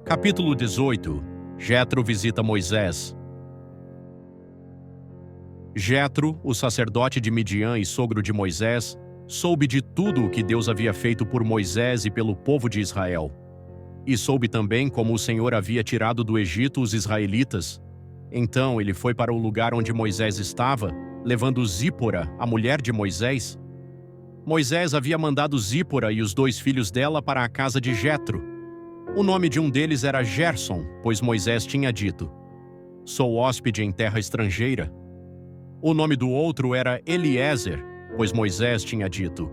Capítulo 18. Jetro visita Moisés. Jetro, o sacerdote de Midian e sogro de Moisés, soube de tudo o que Deus havia feito por Moisés e pelo povo de Israel. E soube também como o Senhor havia tirado do Egito os israelitas. Então ele foi para o lugar onde Moisés estava, levando Zípora, a mulher de Moisés. Moisés havia mandado Zípora e os 2 filhos dela para a casa de Jetro. O nome de um deles era Gerson, pois Moisés tinha dito: "Sou hóspede em terra estrangeira." O nome do outro era Eliezer, pois Moisés tinha dito: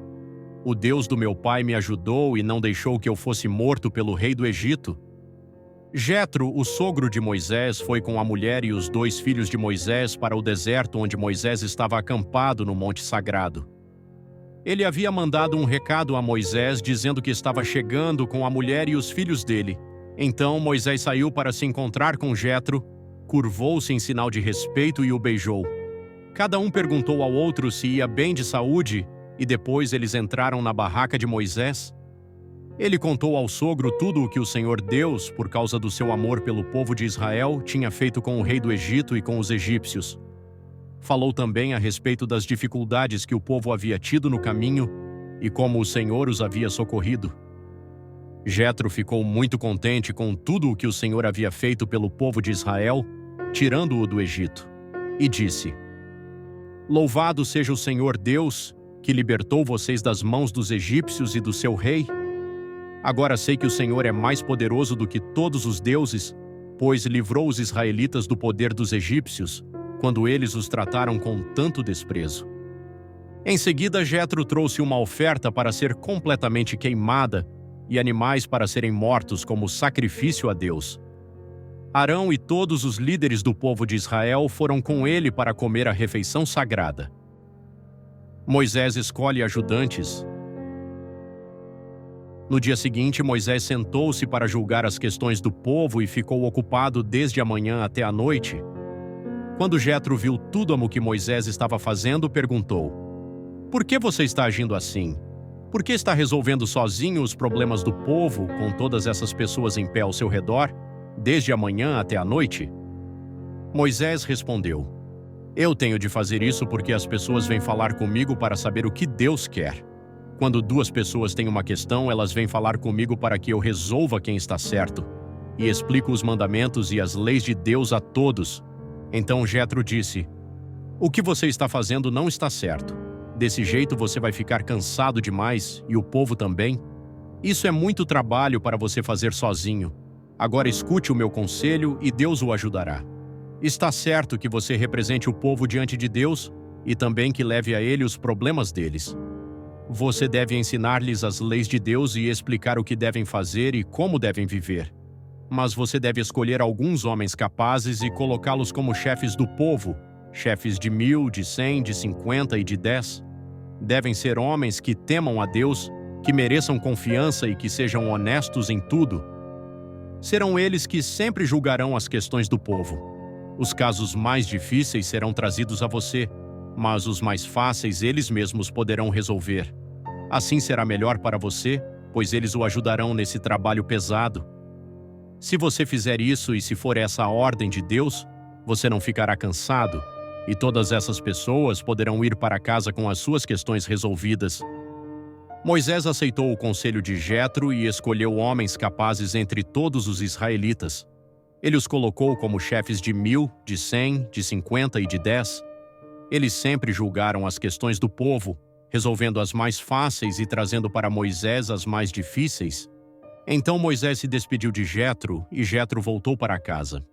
"O Deus do meu pai me ajudou e não deixou que eu fosse morto pelo rei do Egito." Jetro, o sogro de Moisés, foi com a mulher e os 2 filhos de Moisés para o deserto onde Moisés estava acampado no Monte Sagrado. Ele havia mandado um recado a Moisés dizendo que estava chegando com a mulher e os filhos dele. Então Moisés saiu para se encontrar com Jetro, curvou-se em sinal de respeito e o beijou. Cada um perguntou ao outro se ia bem de saúde, e depois eles entraram na barraca de Moisés. Ele contou ao sogro tudo o que o Senhor Deus, por causa do seu amor pelo povo de Israel, tinha feito com o rei do Egito e com os egípcios. Falou também a respeito das dificuldades que o povo havia tido no caminho e como o Senhor os havia socorrido. Jetro ficou muito contente com tudo o que o Senhor havia feito pelo povo de Israel, tirando-o do Egito, e disse: "Louvado seja o Senhor Deus, que libertou vocês das mãos dos egípcios e do seu rei. Agora sei que o Senhor é mais poderoso do que todos os deuses, pois livrou os israelitas do poder dos egípcios, quando eles os trataram com tanto desprezo." Em seguida, Jetro trouxe uma oferta para ser completamente queimada e animais para serem mortos como sacrifício a Deus. Arão e todos os líderes do povo de Israel foram com ele para comer a refeição sagrada. Moisés escolhe ajudantes. No dia seguinte, Moisés sentou-se para julgar as questões do povo e ficou ocupado desde a manhã até a noite. Quando Jetro viu tudo o que Moisés estava fazendo, perguntou: "Por que você está agindo assim? Por que está resolvendo sozinho os problemas do povo, com todas essas pessoas em pé ao seu redor, desde a manhã até a noite?" Moisés respondeu: "Eu tenho de fazer isso porque as pessoas vêm falar comigo para saber o que Deus quer. Quando 2 pessoas têm uma questão, elas vêm falar comigo para que eu resolva quem está certo, e explico os mandamentos e as leis de Deus a todos." Então Jetro disse: "O que você está fazendo não está certo. Desse jeito você vai ficar cansado demais, e o povo também. Isso é muito trabalho para você fazer sozinho. Agora escute o meu conselho e Deus o ajudará. Está certo que você represente o povo diante de Deus e também que leve a ele os problemas deles. Você deve ensinar-lhes as leis de Deus e explicar o que devem fazer e como devem viver. Mas você deve escolher alguns homens capazes e colocá-los como chefes do povo, chefes de 1000, de 100, de 50 e de 10. Devem ser homens que temam a Deus, que mereçam confiança e que sejam honestos em tudo. Serão eles que sempre julgarão as questões do povo. Os casos mais difíceis serão trazidos a você, mas os mais fáceis eles mesmos poderão resolver. Assim será melhor para você, pois eles o ajudarão nesse trabalho pesado. Se você fizer isso e se for essa a ordem de Deus, você não ficará cansado, e todas essas pessoas poderão ir para casa com as suas questões resolvidas." Moisés aceitou o conselho de Jetro e escolheu homens capazes entre todos os israelitas. Ele os colocou como chefes de 1000, de 100, de 50 e de 10. Eles sempre julgaram as questões do povo, resolvendo as mais fáceis e trazendo para Moisés as mais difíceis. Então Moisés se despediu de Jetro e Jetro voltou para casa.